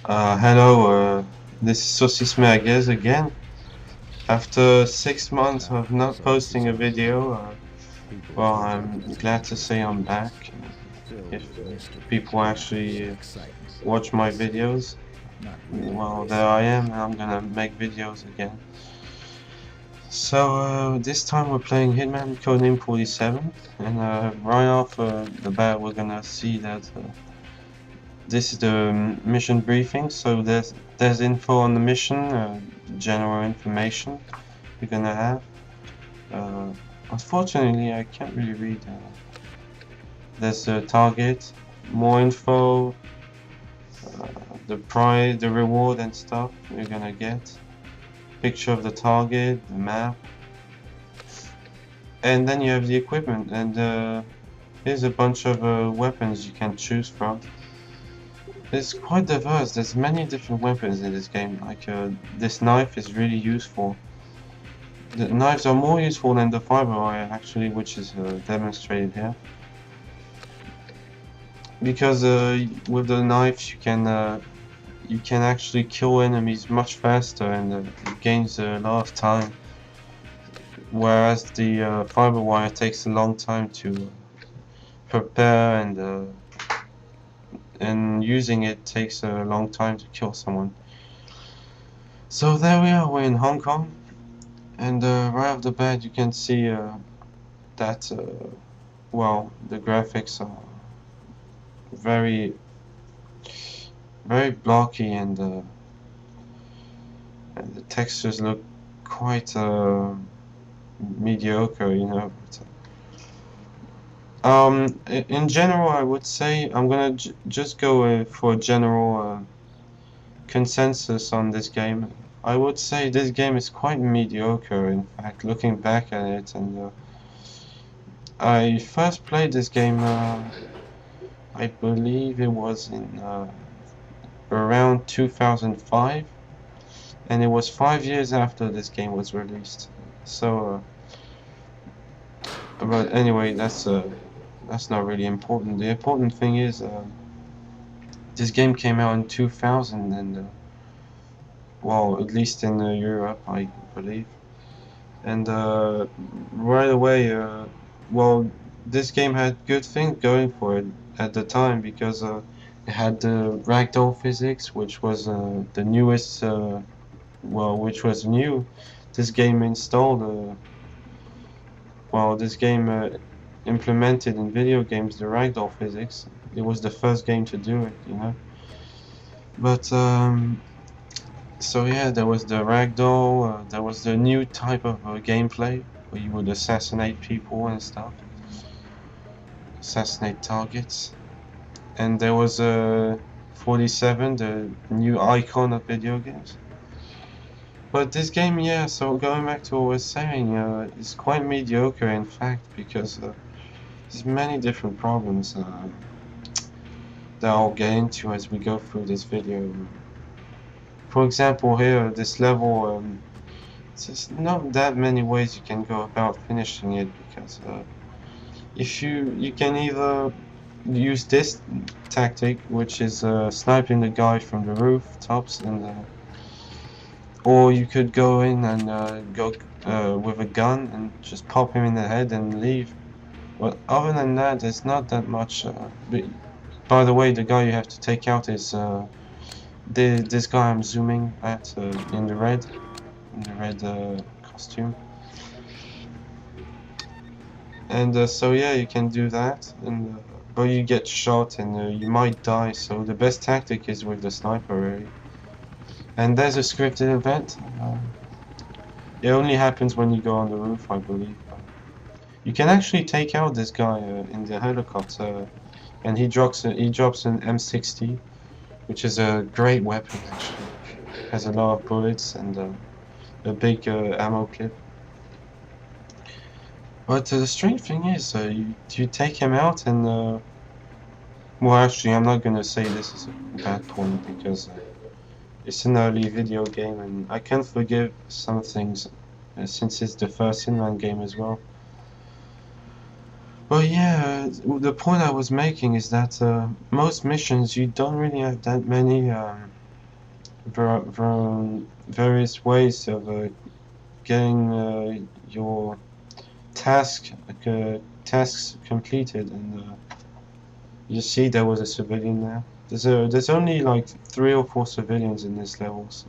Hello, this is Saucis Merguez again. After 6 months of not posting a video, well, I'm glad to say I'm back. If people actually watch my videos, well, there I am, and I'm gonna make videos again. So, this time we're playing Hitman Codename 47, and right off the bat, we're gonna see that this is the mission briefing. So there's info on the mission, general information we're gonna have. Uh, Unfortunately, I can't really read. There's the target, more info, the prize, the reward and stuff we're gonna get. Picture of the target, the map, and then you have the equipment. And here's a bunch of weapons you can choose from. It's quite diverse. There's many different weapons in this game. Like this knife is really useful. The knives are more useful than the fiber wire actually, which is demonstrated here. Because with the knives you can actually kill enemies much faster, and it gains a lot of time. Whereas the fiber wire takes a long time to prepare, and using it takes a long time to kill someone. So there we are. We're in Hong Kong, and right off the bat you can see that well, the graphics are very blocky, and the textures look quite mediocre, you know. In general, I would say I'm gonna just go for a general consensus on this game. I would say this game is quite mediocre, in fact, looking back at it. And I first played this game, I believe it was in around 2005, and it was 5 years after this game was released. So, but anyway, that's not really important. The important thing is this game came out in 2000, and well, at least in Europe, I believe. And right away, well, this game had good things going for it at the time, because it had the ragdoll physics, which was the newest, well, which was new. This game installed, well, this game implemented in video games the ragdoll physics. It was the first game to do it, you know. But so yeah, there was the ragdoll, there was the new type of gameplay where you would assassinate people and stuff, assassinate targets. And there was 47, the new icon of video games. But this game, yeah, so going back to what I was saying, is quite mediocre, in fact, because there's many different problems that I'll get into as we go through this video. For example, here, this level, there's not that many ways you can go about finishing it, because if you can either use this tactic, which is sniping the guy from the rooftops, and or you could go in and go with a gun and just pop him in the head and leave. But other than that, there's not that much. By the way, the guy you have to take out is this guy I'm zooming at in the red costume. And so yeah, you can do that, and but you get shot, and you might die. So the best tactic is with the sniper, really. And there's a scripted event. It only happens when you go on the roof, I believe. You can actually take out this guy in the helicopter, and he drops an M60, which is a great weapon actually. It has a lot of bullets and a big ammo clip. But the strange thing is, you take him out, and well, actually, I'm not gonna say this is a bad point, because it's an early video game, and I can forgive some things since it's the first Hitman game as well. But yeah, the point I was making is that most missions, you don't really have that many various ways of getting your tasks completed, and you see there was a civilian there. There's only like 3 or 4 civilians in this level, so.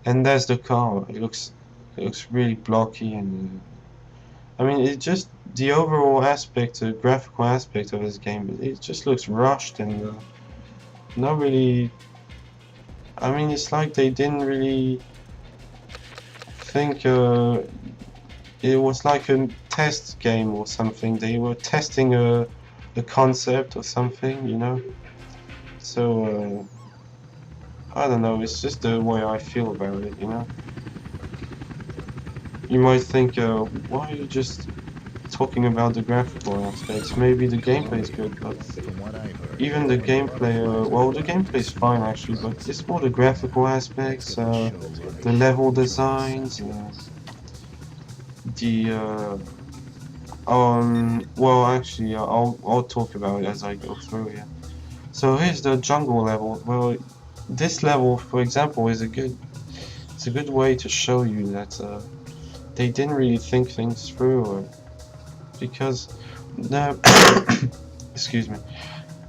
And there's the car. It looks really blocky, and I mean, it just the overall aspect, the graphical aspect of this game, it just looks rushed and not really. I mean, it's like they didn't really think it was like a test game or something. They were testing a concept or something, you know. So I don't know. It's just the way I feel about it, you know. You might think, why are you just talking about the graphical aspects? Maybe the gameplay is good, but even the gameplay, well, the gameplay is fine actually, but it's more the graphical aspects, the level designs, well, actually, I'll talk about it as I go through here. So here's the jungle level. Well, this level, for example, it's a good way to show you that they didn't really think things through, because the excuse me,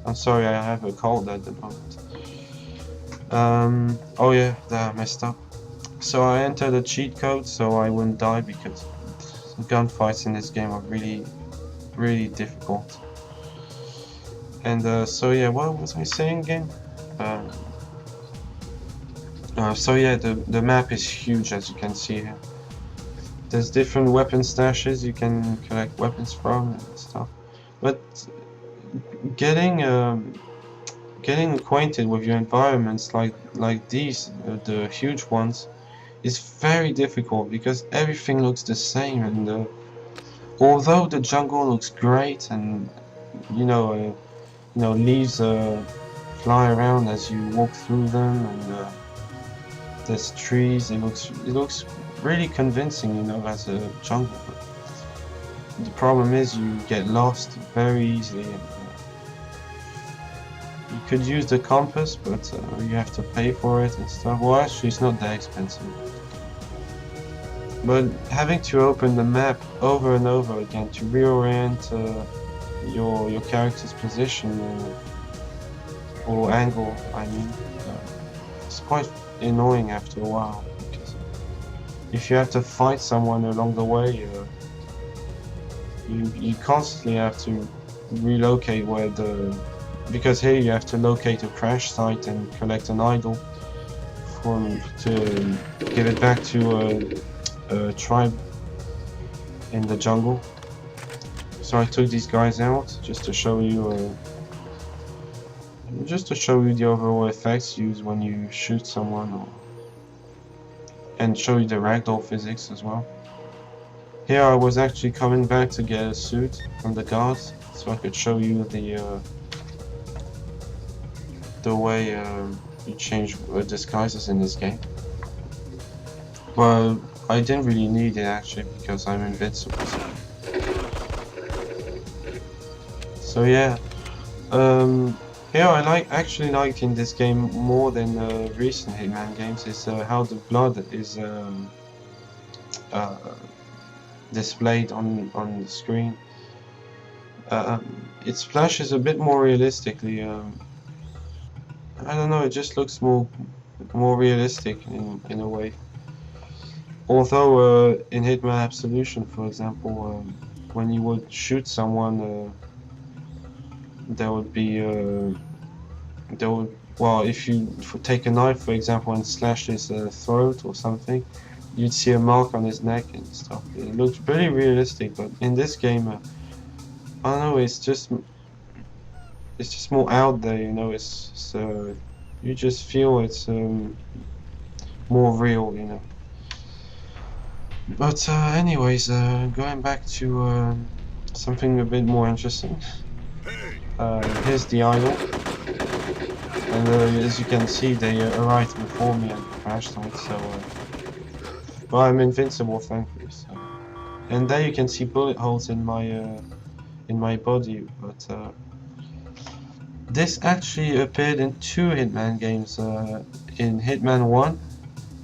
I'm sorry, I have a cold at the moment. Oh yeah, that I messed up. So I entered a cheat code so I wouldn't die, because gunfights in this game are really difficult. And so yeah, what was I saying again? So yeah, the map is huge, as you can see here. There's different weapon stashes you can collect weapons from and stuff. But getting acquainted with your environments like these, the huge ones, is very difficult, because everything looks the same, and although the jungle looks great, and leaves fly around as you walk through them, and there's trees, it looks really convincing, you know, as a jungle. But the problem is you get lost very easily. You could use the compass, but you have to pay for it and stuff. Well, actually, it's not that expensive. But having to open the map over and over again to reorient your character's position or angle, I mean, it's quite annoying after a while. Because if you have to fight someone along the way, you constantly have to relocate because here you have to locate a crash site and collect an idol to give it back to a tribe in the jungle. So I took these guys out just to show you the overall effects used when you shoot someone, and show you the ragdoll physics as well. Here I was actually coming back to get a suit from the guards, so I could show you the way you change disguises in this game. Well, I didn't really need it actually, because I'm invincible. So yeah, here I actually like in this game more than recent Hitman games is how the blood is displayed on the screen. It splashes a bit more realistically. I don't know, it just looks more realistic in a way. Although in Hitman Absolution, for example, when you would shoot someone, there would be well, if you take a knife, for example, and slash his throat or something, you'd see a mark on his neck and stuff. It looks pretty realistic, but in this game, I don't know, it's just more out there, you know. It's you just feel it's more real, you know. But anyways, going back to something a bit more interesting. Here's the idol, and as you can see, they arrived before me at the crash site. So, well, I'm invincible, thankfully. So. And there you can see bullet holes in my body, but this actually appeared in 2 Hitman games. in Hitman 1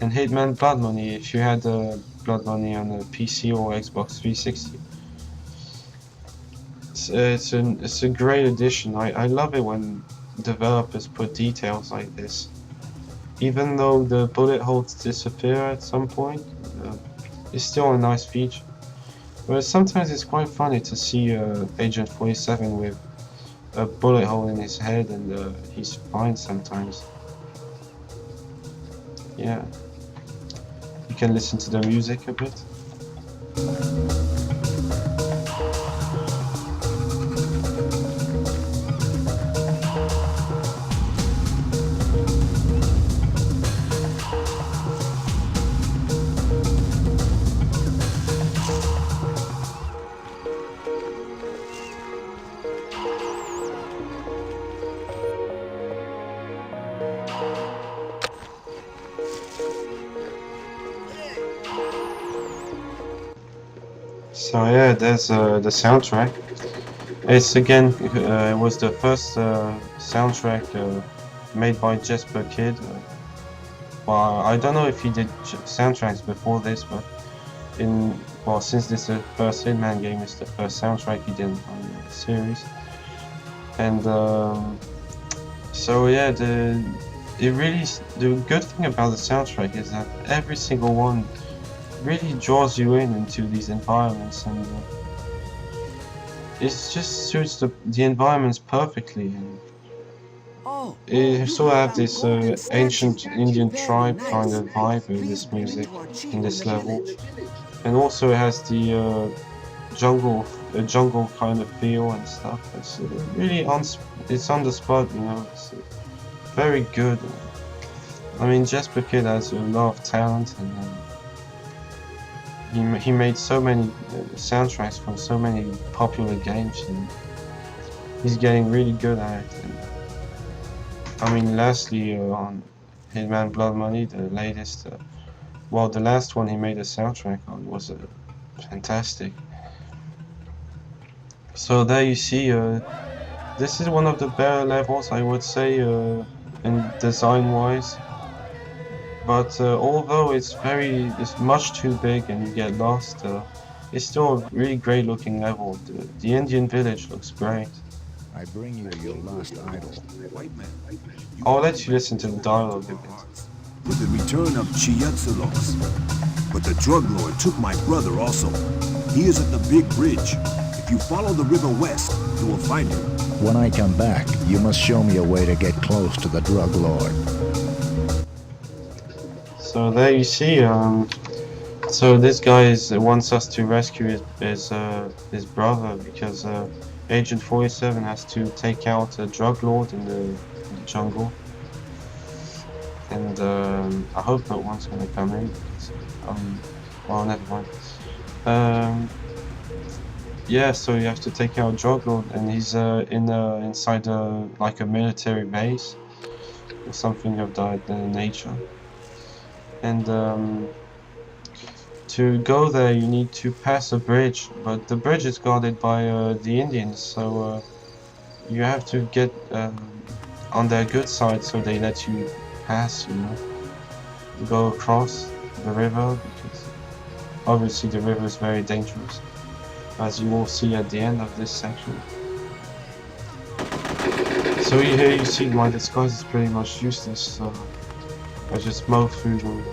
and Hitman Blood Money if you had Blood Money on a PC or Xbox 360. It's a great addition. I love it when developers put details like this. Even though the bullet holes disappear at some point, it's still a nice feature. But sometimes it's quite funny to see Agent 47 with a bullet hole in his head and he's fine sometimes. Yeah. You can listen to the music a bit. So yeah, there's the soundtrack. It's again, it was the first soundtrack made by Jesper Kid. Well, I don't know if he did soundtracks before this, but since this is the first Hitman game, it's the first soundtrack he did on the series. And so yeah, the good thing about the soundtrack is that every single one really draws you into these environments, and it just suits the environments perfectly. And you sort of have this ancient Indian tribe kind of vibe with this music in this level, and also it has the jungle kind of feel and stuff. It's really it's on the spot, you know. It's very good. I mean, Jesper Kid has a lot of talent, and he made so many soundtracks for so many popular games, and he's getting really good at it. And, I mean, lastly, on Hitman Blood Money, the latest, the last one he made a soundtrack on was fantastic. So there you see, this is one of the better levels, I would say, in design-wise. But although it's much too big and you get lost, it's still a really great looking level. The Indian village looks great. I bring you your lost idol. White man. I'll let you listen to the dialogue a bit. With the return of Chiatsulos. But the drug lord took my brother also. He is at the big bridge. If you follow the river west, you will find him. When I come back, you must show me a way to get close to the drug lord. So there you see, so this guy wants us to rescue his brother because Agent 47 has to take out a drug lord in the jungle. And I hope no one's gonna come in. Because, well, never mind. Yeah, so you have to take out a drug lord, and he's inside like a military base or something of that nature. And to go there, you need to pass a bridge, but the bridge is guarded by the Indians, so you have to get on their good side so they let you pass, you know. Go across the river, because obviously the river is very dangerous, as you will see at the end of this section. So here you see my disguise is pretty much useless, so I just mow through them.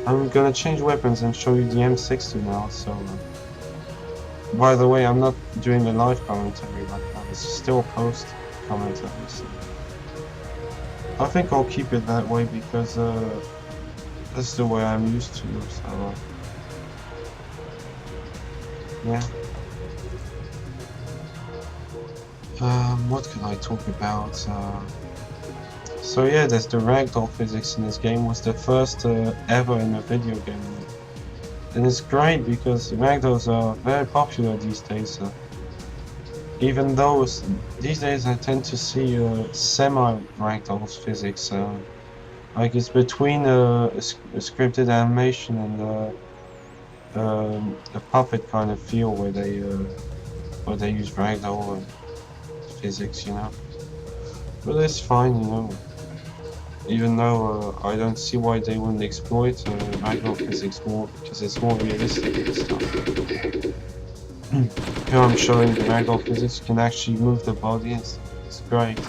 I'm gonna change weapons and show you the M60 now, so by the way, I'm not doing a live commentary right now, it's still a post commentary, so I think I'll keep it that way because that's the way I'm used to, so yeah. What can I talk about? So yeah, there's the ragdoll physics in this game. Was the first ever in a video game, and it's great because ragdolls are very popular these days. Even though these days I tend to see semi-ragdolls physics, like it's between a scripted animation and a puppet kind of feel where they use ragdoll physics, you know. But it's fine, you know. even though I don't see why they wouldn't exploit magnetic physics more, because it's more realistic and stuff. Here I'm showing the magnetic physics can actually move the body and stuff. It's great.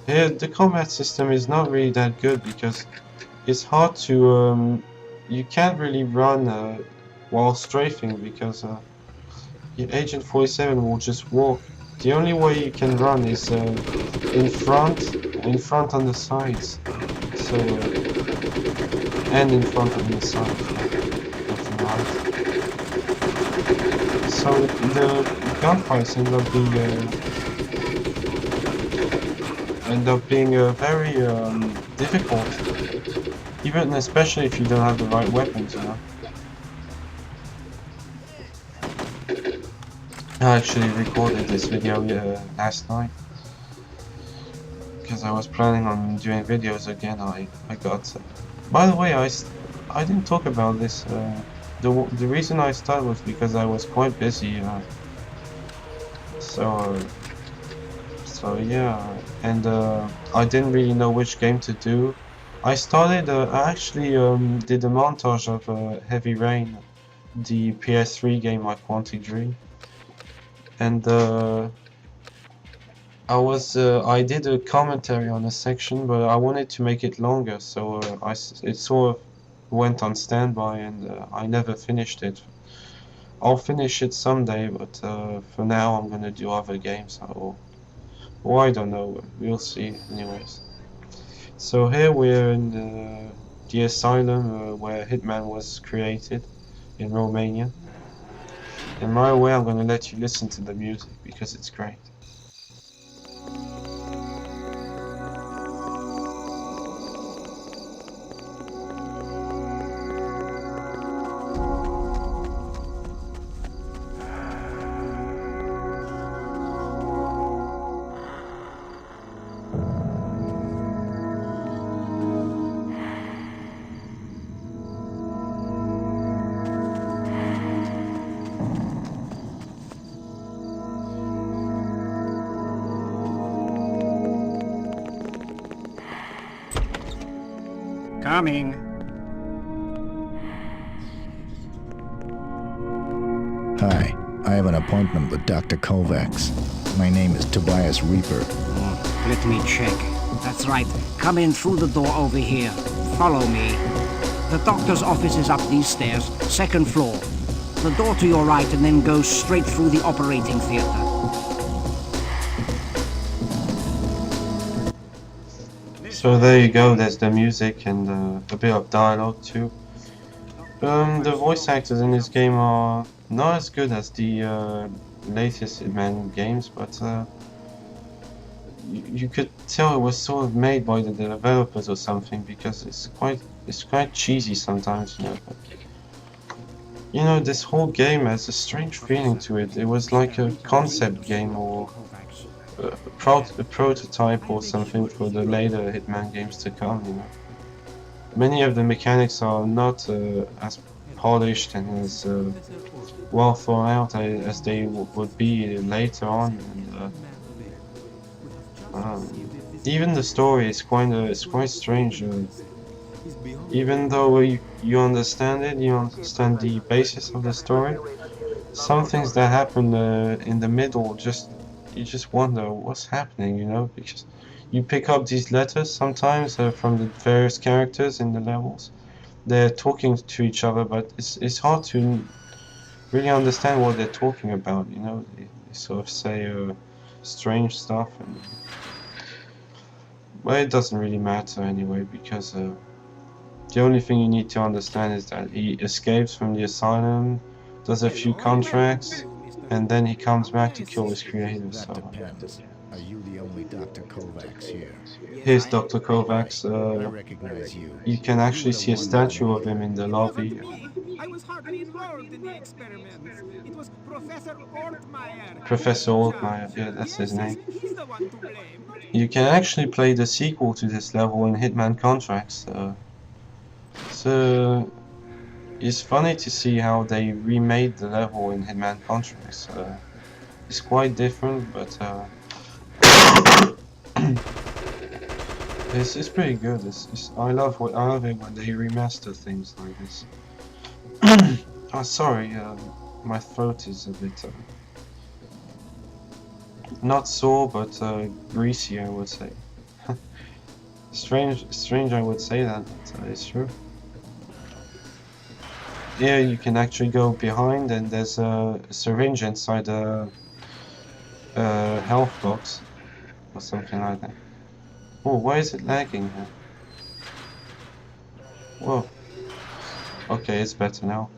Here the combat system is not really that good because it's hard to you can't really run while strafing because Agent 47 will just walk. The only way you can run is in front on the sides. So and in front on the sides, left and right. So the gunfights end up being very difficult, even especially if you don't have the right weapons, you know. I actually recorded this video last night because I was planning on doing videos again. I got. By the way, I didn't talk about this. The reason I started was because I was quite busy. So yeah, and I didn't really know which game to do. I started. I actually did a montage of Heavy Rain, the PS3 game like Quantic Dream. And I did a commentary on a section, but I wanted to make it longer, so it sort of went on standby, and I never finished it. I'll finish it someday, but for now I'm gonna do other games, or I don't know. We'll see, anyways. So here we're in the asylum where Hitman was created in Romania. And right away I'm gonna let you listen to the music because it's great. Coming. Hi, I have an appointment with Dr. Kovacs. My name is Tobias Reaper. Let me check. That's right. Come in through the door over here. Follow me. The doctor's office is up these stairs, second floor. The door to your right and then go straight through the operating theater. So there you go, there's the music and a bit of dialogue too. The voice actors in this game are not as good as the latest Hitman games, but you could tell it was sort of made by the developers or something, because it's quite cheesy sometimes, you know. But, you know, this whole game has a strange feeling to it. It was like a concept game or a prototype or something for the later Hitman games to come, you know. Many of the mechanics are not as polished and as well thought out as they would be later on, and even the story is quite strange. Even though you understand it, you understand the basis of the story, some things that happen in the middle you just wonder what's happening, you know, because you pick up these letters sometimes from the various characters in the levels. They're talking to each other, but it's hard to really understand what they're talking about, you know. They sort of say strange stuff, but it doesn't really matter anyway, because the only thing you need to understand is that he escapes from the asylum, does a few contracts, and then he comes back to kill his creator. That So depends. Are you the only Dr. Kovacs here? here's Dr. Kovacs. I recognize you. You can actually see a statue of him in the lobby. I was hardly involved in the experiments. It was Professor Ortmeyer. Professor Altmaier, yeah, that's his name. He's the one to blame. You can actually play the sequel to this level in Hitman Contracts. So it's funny to see how they remade the level in Hitman Contracts. It's quite different, but it's pretty good. I love it when they remaster things like this. Oh, sorry, my throat is a bit not sore, but greasy, I would say. Strange, I would say that, but it's true. Here you can actually go behind, and there's a syringe inside a health box or something like that. Oh, why is it lagging here? Whoa. Okay, it's better now.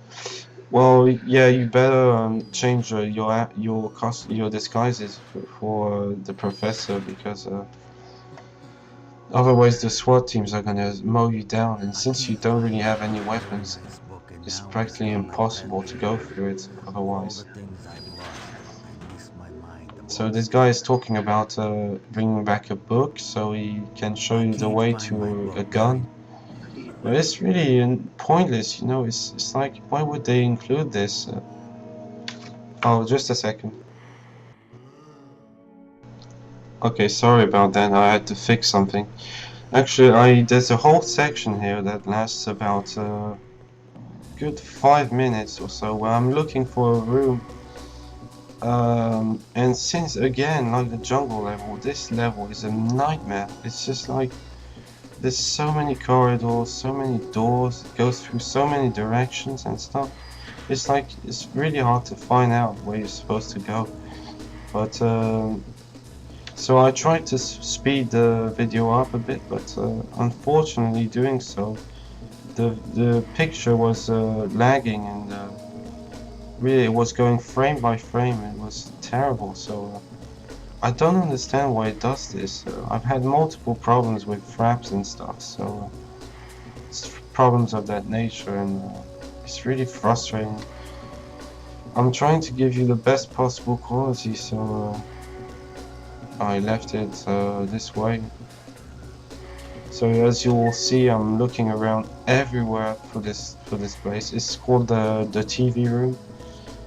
Well, yeah, you better change your disguises for the professor, because otherwise the SWAT teams are gonna mow you down, and since you don't really have any weapons, it's practically impossible to go through it otherwise. So this guy is talking about bringing back a book so he can show you the way to a gun. But it's really pointless, you know. It's like, why would they include this? Oh, just a second. Okay, sorry about that. I had to fix something. Actually, there's a whole section here that lasts about good 5 minutes or so, where I'm looking for a room. And since, again, like the jungle level, this level is a nightmare. It's just like, there's so many corridors, so many doors, it goes through so many directions and stuff. It's like, it's really hard to find out where you're supposed to go. But, so I tried to speed the video up a bit, but unfortunately doing so, the picture was lagging, and really it was going frame by frame. It was terrible, so I don't understand why it does this. I've had multiple problems with fraps and stuff, so it's problems of that nature, and it's really frustrating. I'm trying to give you the best possible quality, so I left it this way. So as you will see, I'm looking around everywhere for this place. It's called the TV room.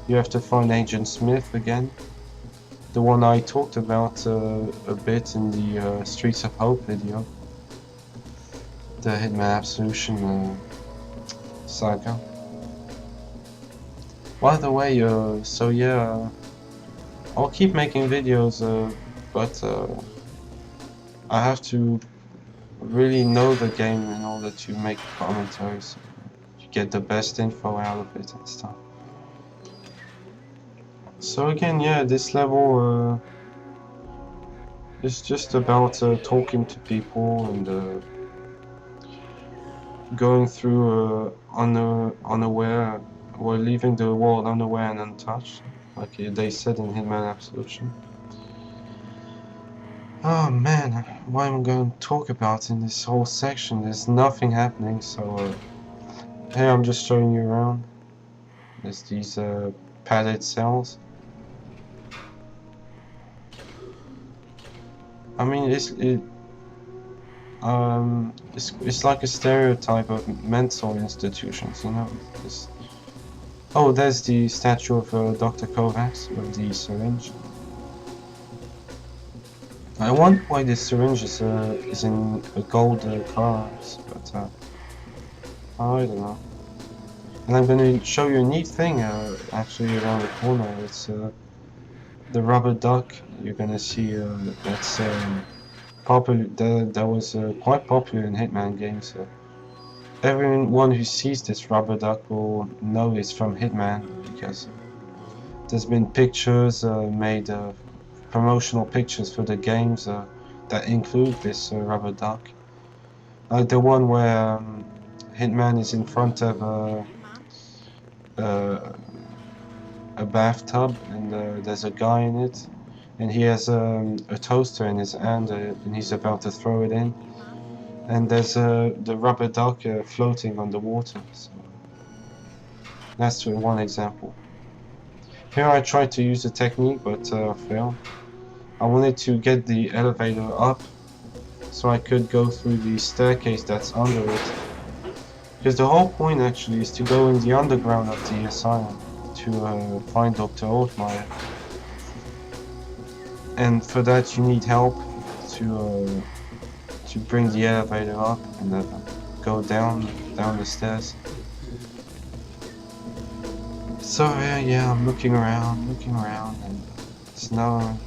You have to find Agent Smith again, the one I talked about a bit in the Streets of Hope video, the Hitman Absolution saga. By the way, so yeah, I'll keep making videos, but I have to really know the game in order to make commentaries, to get the best info out of it and stuff. So again, yeah, this level is just about talking to people and going through unaware, or leaving the world unaware and untouched, like they said in Hitman Absolution. Oh man, what am I going to talk about in this whole section? There's nothing happening, so here I'm just showing you around. There's these padded cells. I mean, it's like a stereotype of mental institutions, you know. Oh, there's the statue of Dr. Kovacs with the syringe. I wonder why this syringe is in a gold color, but I don't know. And I'm going to show you a neat thing actually around the corner. It's the rubber duck. You're going to see that's popular. That was quite popular in Hitman games. Everyone who sees this rubber duck will know it's from Hitman, because there's been pictures made, promotional pictures for the games that include this rubber duck. Like the one where Hitman is in front of a bathtub, and there's a guy in it, and he has a toaster in his hand, and he's about to throw it in, and there's the rubber duck floating on the water. So that's one example. Here I tried to use a technique, but failed. I wanted to get the elevator up so I could go through the staircase that's under it, because the whole point actually is to go in the underground of the asylum to find Dr. Altmaier. and for that you need help to bring the elevator up and go down the stairs. So yeah, I'm looking around, and there's no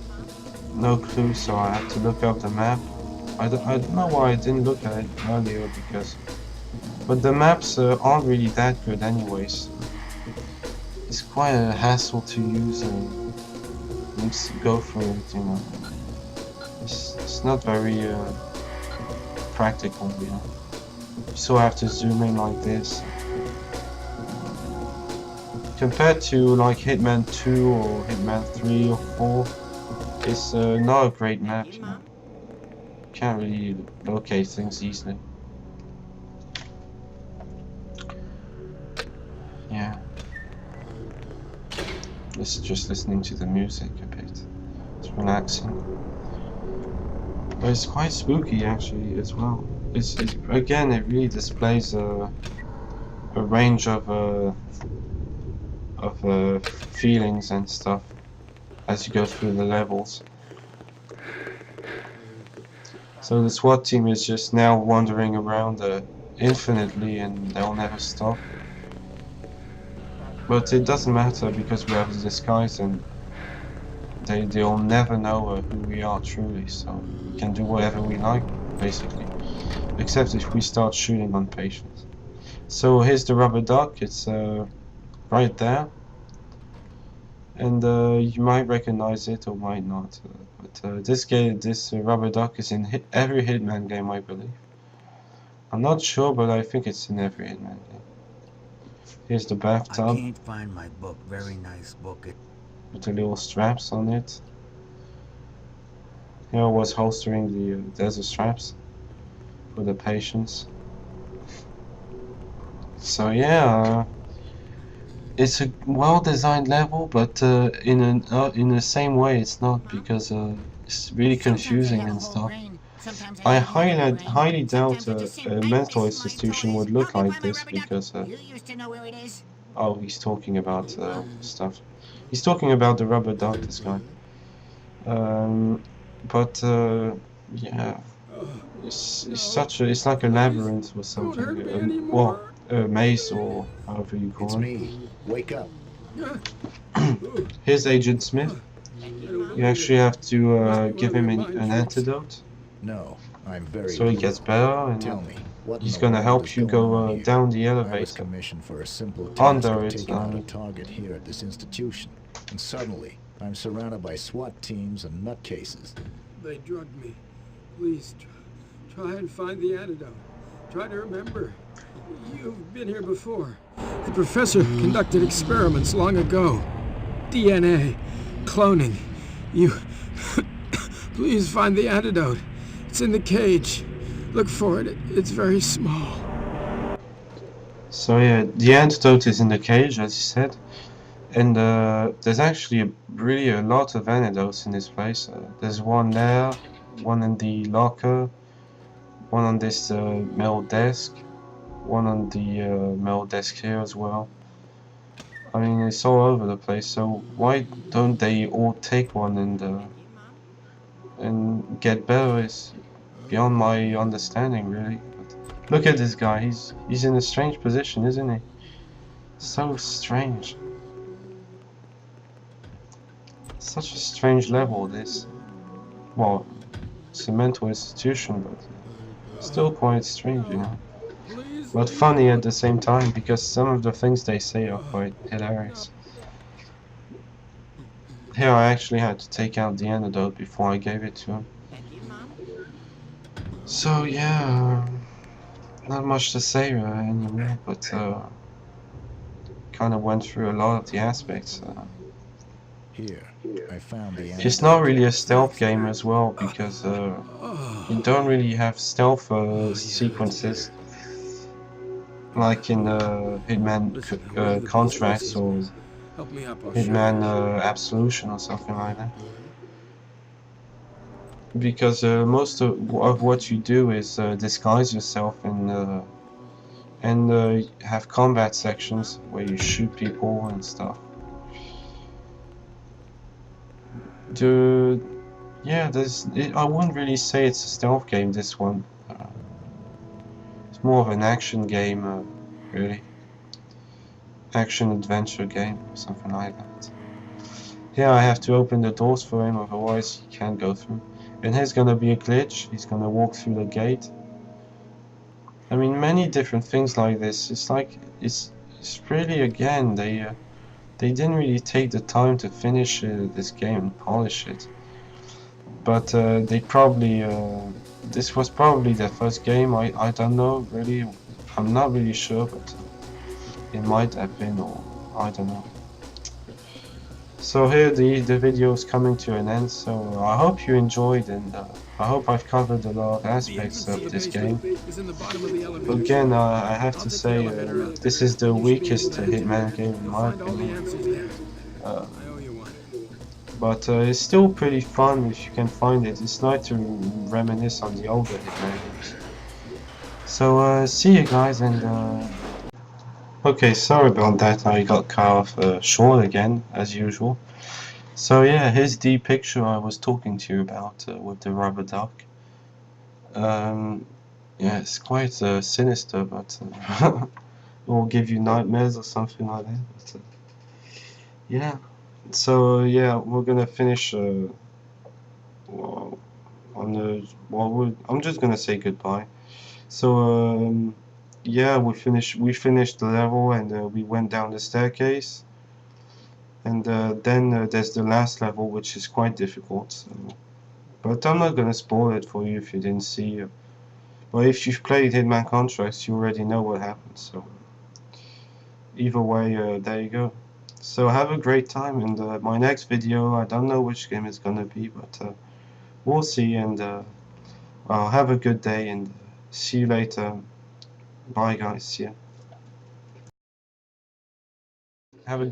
clue. So I have to look up the map. I don't know why I didn't look at it earlier but the maps aren't really that good anyways. It's quite a hassle to use and to go through it, you know. It's not very practical, you know. You still have to zoom in like this. Compared to like Hitman 2 or Hitman 3 or 4, it's not a great map, you know. Can't really locate things easily. Yeah. This is just listening to the music a bit. It's relaxing. But it's quite spooky actually as well. It's again, it really displays a range of feelings and stuff as you go through the levels. So the SWAT team is just now wandering around infinitely and they'll never stop. But it doesn't matter because we have the disguise and they'll never know who we are truly, so we can do whatever we like, basically. Except if we start shooting on patients. So here's the rubber duck, it's right there. And you might recognize it or might not. But this rubber duck is in every Hitman game, I believe. I'm not sure, but I think it's in every Hitman game. Here's the bathtub. I can't find my book. Very nice book. With the little straps on it. Here I was holstering the desert straps for the patients. So yeah, it's a well-designed level, but in the same way it's not, because it's really confusing and stuff. I highly doubt a mental institution would look like this, because oh, he's talking about stuff. He's talking about the rubber duck, this guy. But yeah, it's like a labyrinth or something. Well, a maze or however you call it. It's me. Wake up. Here's Agent Smith. You actually have to give him an antidote. No, I'm very. So he gets better, and Tell me, what he's in the gonna world help is you going go on here? down the I was elevator. commissioned for a simple task Under of it, taking out a target here at this institution, and suddenly I'm surrounded by SWAT teams and nutcases. They drugged me. Please, try and find the antidote. Try to remember. You've been here before. The professor conducted experiments long ago. DNA, cloning. You... Please find the antidote. It's in the cage. Look for it. It's very small. So yeah, the antidote is in the cage, as you said. And there's actually really a lot of antidotes in this place. There's one there, one in the locker, one on this metal desk, one on the metal desk here as well. I mean, it's all over the place, so why don't they all take one and get better? Is beyond my understanding, really. But look at this guy, he's in a strange position, isn't he? So strange. Such a strange level, this. Well, it's a mental institution, but still quite strange, you know. But funny at the same time, because some of the things they say are quite hilarious. Here I actually had to take out the antidote before I gave it to him. So yeah, not much to say anymore, but kind of went through a lot of the aspects. Here, I found the antidote. It's not really a stealth game as well, because you don't really have stealth sequences like in Hitman Contracts or Hitman Absolution or something like that. Because most of what you do is disguise yourself and have combat sections where you shoot people and stuff. yeah, I wouldn't really say it's a stealth game, this one. It's more of an action game, really. Action-adventure game, something like that. Here I have to open the doors for him, otherwise he can't go through. And here's gonna be a glitch, he's gonna walk through the gate. I mean, many different things like this. It's like, it's really, again, they didn't really take the time to finish this game and polish it. But they probably, this was probably their first game, I don't know, really, I'm not really sure, but it might have been, or I don't know. So here the video is coming to an end, so I hope you enjoyed, and I hope I've covered a lot of aspects of this game. Again, I have to say, this is the weakest Hitman game in my opinion. But it's still pretty fun if you can find it. It's nice to reminisce on the older Hitman games. So see you guys, and okay, sorry about that, I got cut off short again, as usual. So yeah, here's the picture I was talking to you about with the rubber duck. Yeah, it's quite sinister, but it will give you nightmares or something like that. But, yeah, so yeah, we're gonna finish well, on the I'm just gonna say goodbye. So yeah, we finished the level, and we went down the staircase, and then there's the last level, which is quite difficult. So, but I'm not gonna spoil it for you if you didn't see. But if you've played Hitman Contracts, you already know what happens. So either way, there you go. So have a great time, and my next video, I don't know which game it's gonna be, but we'll see. And I'll have a good day, and see you later. Bye guys. See ya. Have a